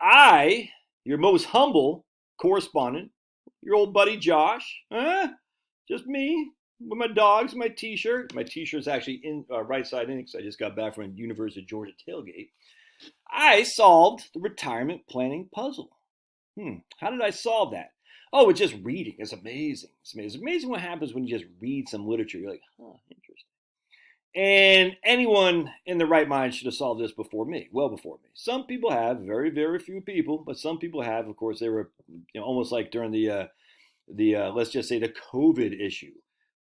I, your most humble correspondent, your old buddy Josh, just me with my dogs, my t-shirt. My t-shirt's actually in right side in because I just got back from a University of Georgia tailgate. I solved the retirement planning puzzle. How did I solve that? Oh, it's just reading. It's amazing. It's amazing what happens when you just read some literature. You're like, interesting. And anyone in their right mind should have solved this before me, well before me. Some people have, very, very few people, but some people have. Of course, they were, almost like during the let's just say the COVID issue,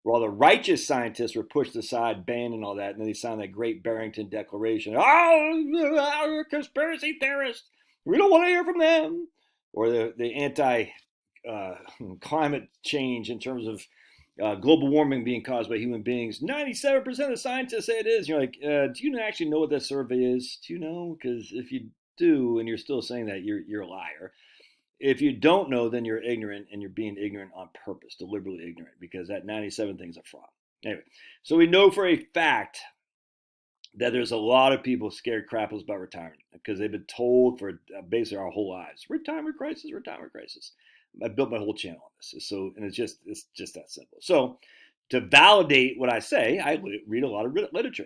where all the righteous scientists were pushed aside, banned, and all that, and then they signed that great Barrington Declaration. Oh, conspiracy theorists! We don't want to hear from them. Or the anti climate change in terms of global warming being caused by human beings. 97% of the scientists say it is. You're like, do you actually know what that survey is? Do you know? Because if you do, and you're still saying that, you're a liar. If you don't know, then you're ignorant, and you're being ignorant on purpose, deliberately ignorant, because that 97 thing's a fraud. Anyway, so we know for a fact that there's a lot of people scared crapless about retirement because they've been told for basically our whole lives, retirement crisis, retirement crisis. I built my whole channel on this. So, and it's just that simple. So to validate what I say, I read a lot of literature.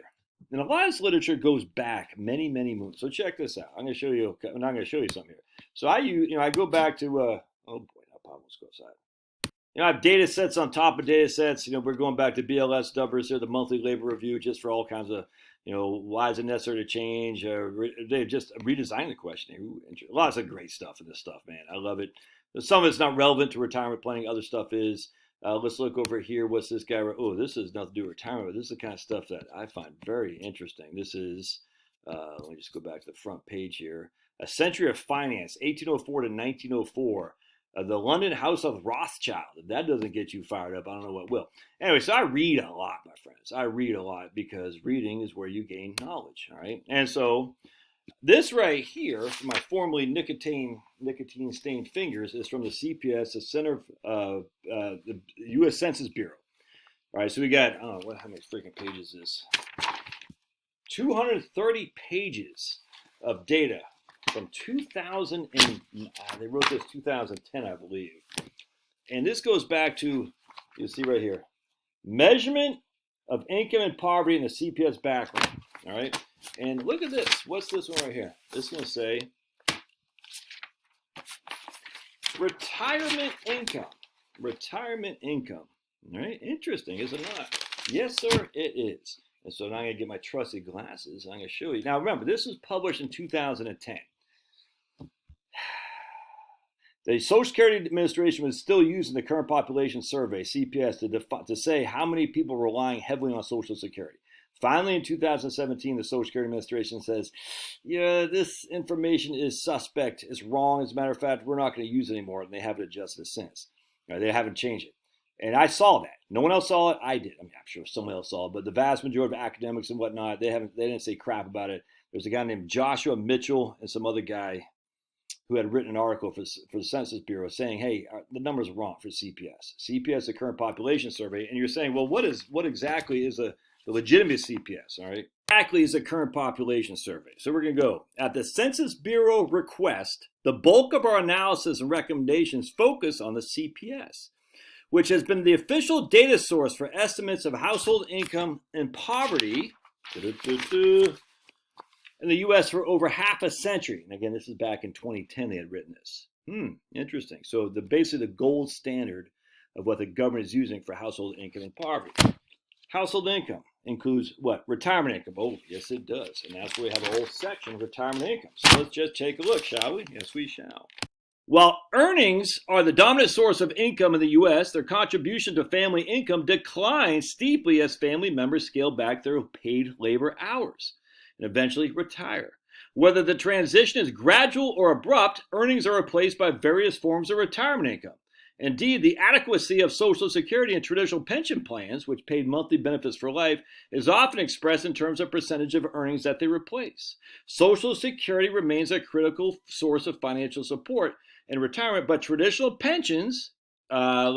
And a lot of this literature goes back many, many moons. So check this out. I'm going to show you something here. So I go back to, oh boy, now Pablo's go outside. I have data sets on top of data sets. We're going back to BLS numbers here, the monthly labor review, just for all kinds of, why is it necessary to change? They just redesigning the questionnaire. Lots of great stuff in this stuff, man. I love it. Some of it's not relevant to retirement planning. Other stuff is. Let's look over here. What's this guy? Oh, this has nothing to do with retirement, but this is the kind of stuff that I find very interesting. This is, let me just go back to the front page here. A Century of Finance, 1804 to 1904. The London House of Rothschild. If that doesn't get you fired up, I don't know what will. Anyway, so I read a lot, my friends. I read a lot because reading is where you gain knowledge, all right? And so this right here, my formerly nicotine-stained fingers, is from the CPS, the Center of the U.S. Census Bureau. All right, so we got, I don't know, how many freaking pages is this? 230 pages of data from 2000, and they wrote this 2010, I believe. And this goes back to, you'll see right here, measurement of income and poverty in the CPS background. All right, and look at this. What's this one right here? This is going to say retirement income. Retirement income. All right, interesting, is it not? Yes, sir, it is. And so now I'm going to get my trusty glasses. I'm going to show you. Now, remember, this was published in 2010. The Social Security Administration was still using the current population survey, CPS, to say how many people were relying heavily on Social Security. Finally, in 2017, the Social Security Administration says, yeah, this information is suspect. It's wrong. As a matter of fact, we're not going to use it anymore. And they haven't adjusted it since. They haven't changed it. And I saw that. No one else saw it. I did. I mean, I'm sure someone else saw it. But the vast majority of academics and whatnot, they didn't say crap about it. There's a guy named Joshua Mitchell and some other guy who had written an article for the Census Bureau saying, hey, the numbers are wrong for CPS. CPS, the current population survey. And you're saying, well, what exactly is the legitimate CPS, all right? Exactly is the current population survey. So we're going to go. At the Census Bureau request, the bulk of our analysis and recommendations focus on the CPS, which has been the official data source for estimates of household income and poverty in the U.S. for over half a century. And again, this is back in 2010 they had written this. Interesting. So basically the gold standard of what the government is using for household income and poverty. Household income includes what? Retirement income. Oh, yes, it does. And that's where we have a whole section, retirement income. So let's just take a look, shall we? Yes, we shall. While earnings are the dominant source of income in the U.S., their contribution to family income declines steeply as family members scale back their paid labor hours and eventually retire. Whether the transition is gradual or abrupt, earnings are replaced by various forms of retirement income. Indeed, the adequacy of Social Security and traditional pension plans, which paid monthly benefits for life, is often expressed in terms of percentage of earnings that they replace. Social Security remains a critical source of financial support in retirement, but traditional pensions, are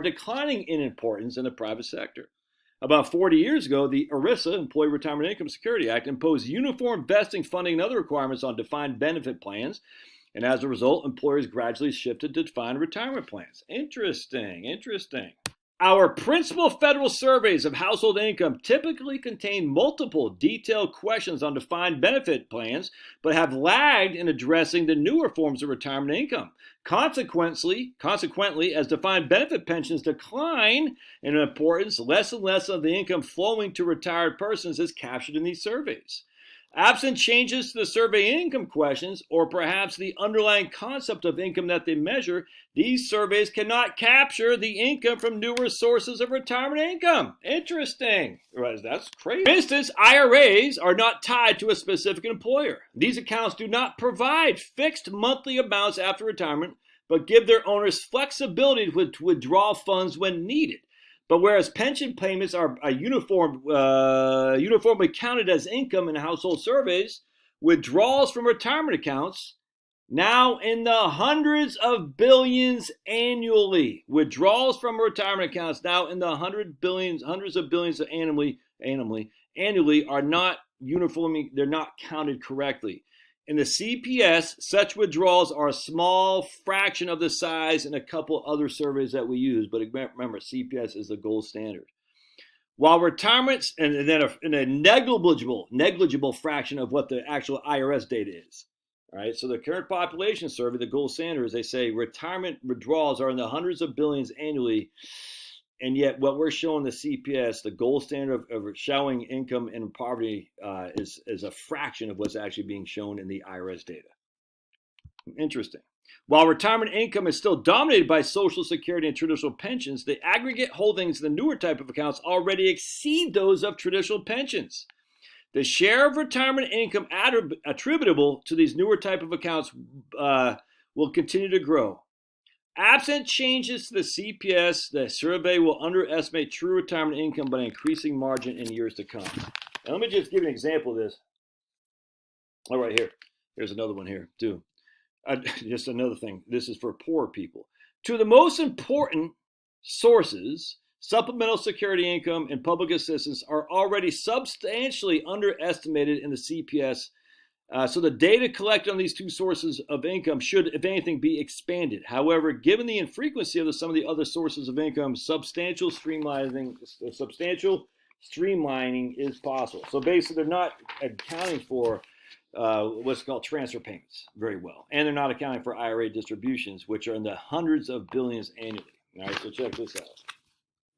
declining in importance in the private sector. About 40 years ago, the ERISA, Employee Retirement Income Security Act, imposed uniform vesting, funding, and other requirements on defined benefit plans. And as a result, employers gradually shifted to defined retirement plans. Interesting, interesting. Our principal federal surveys of household income typically contain multiple detailed questions on defined benefit plans, but have lagged in addressing the newer forms of retirement income. Consequently, as defined benefit pensions decline in importance, less and less of the income flowing to retired persons is captured in these surveys. Absent changes to the survey income questions, or perhaps the underlying concept of income that they measure, these surveys cannot capture the income from newer sources of retirement income. Interesting. That's crazy. For instance, IRAs are not tied to a specific employer. These accounts do not provide fixed monthly amounts after retirement, but give their owners flexibility to withdraw funds when needed. But whereas pension payments are uniformly counted as income in household surveys, withdrawals from retirement accounts now in the hundreds of billions annually. Withdrawals from retirement accounts now in the hundreds of billions annually are not uniformly, they're not counted correctly. In the CPS, such withdrawals are a small fraction of the size in a couple other surveys that we use. But remember, CPS is the gold standard. While retirements, and then a negligible fraction of what the actual IRS data is. All right, so the current population survey, the gold standard, is they say retirement withdrawals are in the hundreds of billions annually. And yet what we're showing the CPS, the gold standard of showing income and poverty is a fraction of what's actually being shown in the IRS data. Interesting. While retirement income is still dominated by Social Security and traditional pensions, the aggregate holdings in the newer type of accounts already exceed those of traditional pensions. The share of retirement income attributable to these newer type of accounts will continue to grow. Absent changes to the CPS, the survey will underestimate true retirement income by an increasing margin in years to come. Now, let me just give you an example of this. All right, here. Here's another one here, too. Just another thing. This is for poor people. Two of the most important sources, supplemental security income and public assistance, are already substantially underestimated in the CPS. So the data collected on these two sources of income should, if anything, be expanded. However, given the infrequency of some of the other sources of income, substantial streamlining is possible. So basically, they're not accounting for what's called transfer payments very well. And they're not accounting for IRA distributions, which are in the hundreds of billions annually. All right, so check this out.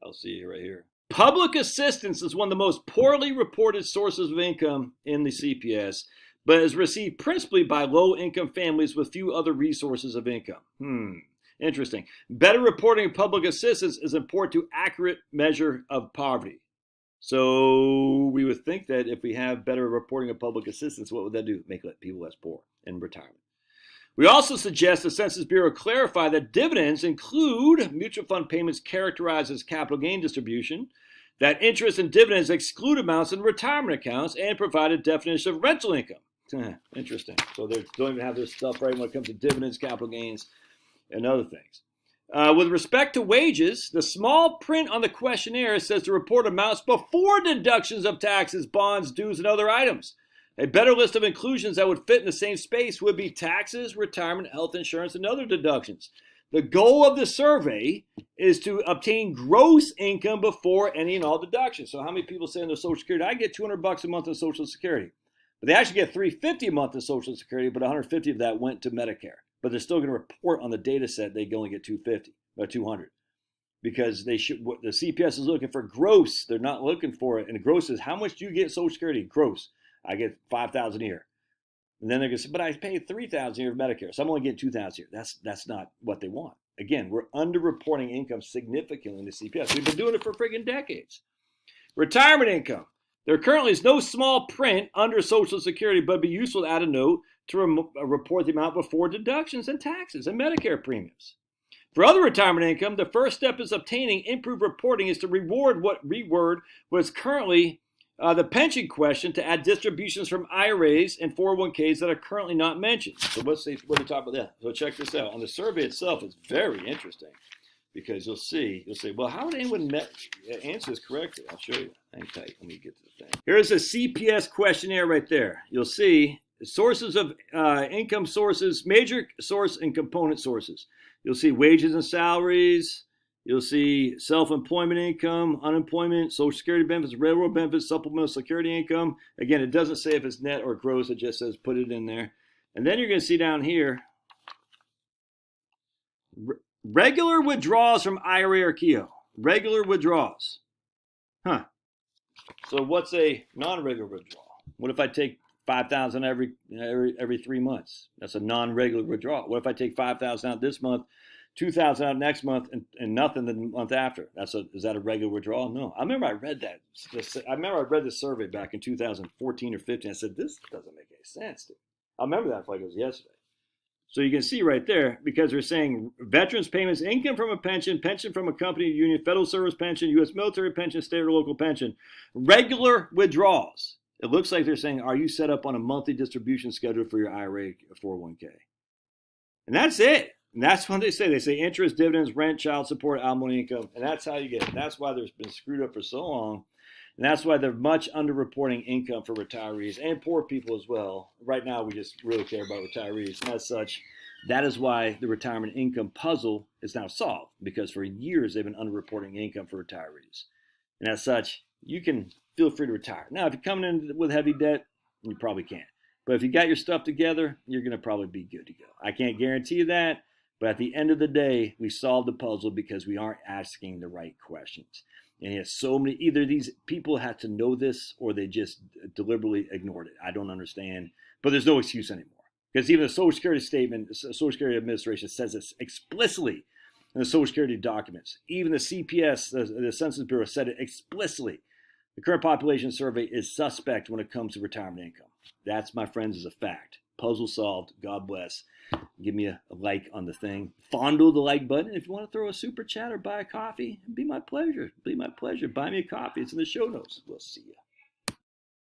I'll see you right here. Public assistance is one of the most poorly reported sources of income in the CPS, but is received principally by low-income families with few other resources of income. Interesting. Better reporting of public assistance is important to accurate measure of poverty. So we would think that if we have better reporting of public assistance, what would that do? Make people less poor in retirement. We also suggest the Census Bureau clarify that dividends include mutual fund payments characterized as capital gain distribution, that interest and dividends exclude amounts in retirement accounts, and provide a definition of rental income. Interesting. So they don't even have this stuff right when it comes to dividends, capital gains, and other things. With respect to wages, the small print on the questionnaire says to report amounts before deductions of taxes, bonds, dues, and other items. A better list of inclusions that would fit in the same space would be taxes, retirement, health insurance, and other deductions. The goal of the survey is to obtain gross income before any and all deductions. So how many people say in their Social Security, I get $200 a month in Social Security? But they actually get $350 a month in Social Security, but $150 of that went to Medicare. But they're still going to report on the data set they only get $250 or $200 because the CPS is looking for gross. They're not looking for it. And gross is how much do you get Social Security? Gross. I get $5,000 a year. And then they're going to say, but I paid $3,000 a year for Medicare, so I'm only getting $2,000 a year. That's not what they want. Again, we're underreporting income significantly in the CPS. We've been doing it for friggin' decades. Retirement income. There currently is no small print under Social Security, but it'd be useful to add a note to report the amount before deductions and taxes and Medicare premiums. For other retirement income, the first step is obtaining improved reporting is to reword what is currently the pension question to add distributions from IRAs and 401ks that are currently not mentioned. So what do they talk about that? So check this out. On the survey itself, it's very interesting because you'll say, well, how would anyone answer this correctly? I'll show you. Hang tight. Let me get to the thing. Here's a CPS questionnaire right there. You'll see sources of income sources, major source and component sources. You'll see wages and salaries. You'll see self-employment income, unemployment, Social Security benefits, railroad benefits, supplemental security income. Again, it doesn't say if it's net or gross. It just says put it in there. And then you're going to see down here, regular withdrawals from IRA or Keogh. Regular withdrawals. Huh. So what's a non-regular withdrawal? What if I take $5,000 every 3 months? That's a non-regular withdrawal. What if I take $5,000 out this month, $2,000 out next month, and nothing the month after? Is that a regular withdrawal? No. I remember I read that. I remember I read the survey back in 2014 or 15. I said, this doesn't make any sense. I remember that like it was yesterday. So you can see right there, because they're saying veterans payments, income from a pension, pension from a company, union, federal service pension, U.S. military pension, state or local pension, regular withdrawals. It looks like they're saying, are you set up on a monthly distribution schedule for your IRA 401k? And that's it. And that's what they say. They say interest, dividends, rent, child support, alimony income. And that's how you get it. That's why there's been screwed up for so long. And that's why they're much underreporting income for retirees and poor people as well. Right now, we just really care about retirees. And as such, that is why the retirement income puzzle is now solved, because for years they've been underreporting income for retirees. And as such, you can feel free to retire. Now, if you're coming in with heavy debt, you probably can't. But if you got your stuff together, you're going to probably be good to go. I can't guarantee you that. But at the end of the day, we solved the puzzle because we aren't asking the right questions. And yet so many, either these people have to know this or they just deliberately ignored it. I don't understand. But there's no excuse anymore. Because even the Social Security statement, the Social Security Administration says this explicitly in the Social Security documents. Even the CPS, the Census Bureau, said it explicitly. The current population survey is suspect when it comes to retirement income. That's, my friends, is a fact. Puzzle solved. God bless. Give me a like on the thing. Fondle the like button. If you want to throw a super chat or buy a coffee, it'd be my pleasure. It'd be my pleasure. Buy me a coffee. It's in the show notes. We'll see you.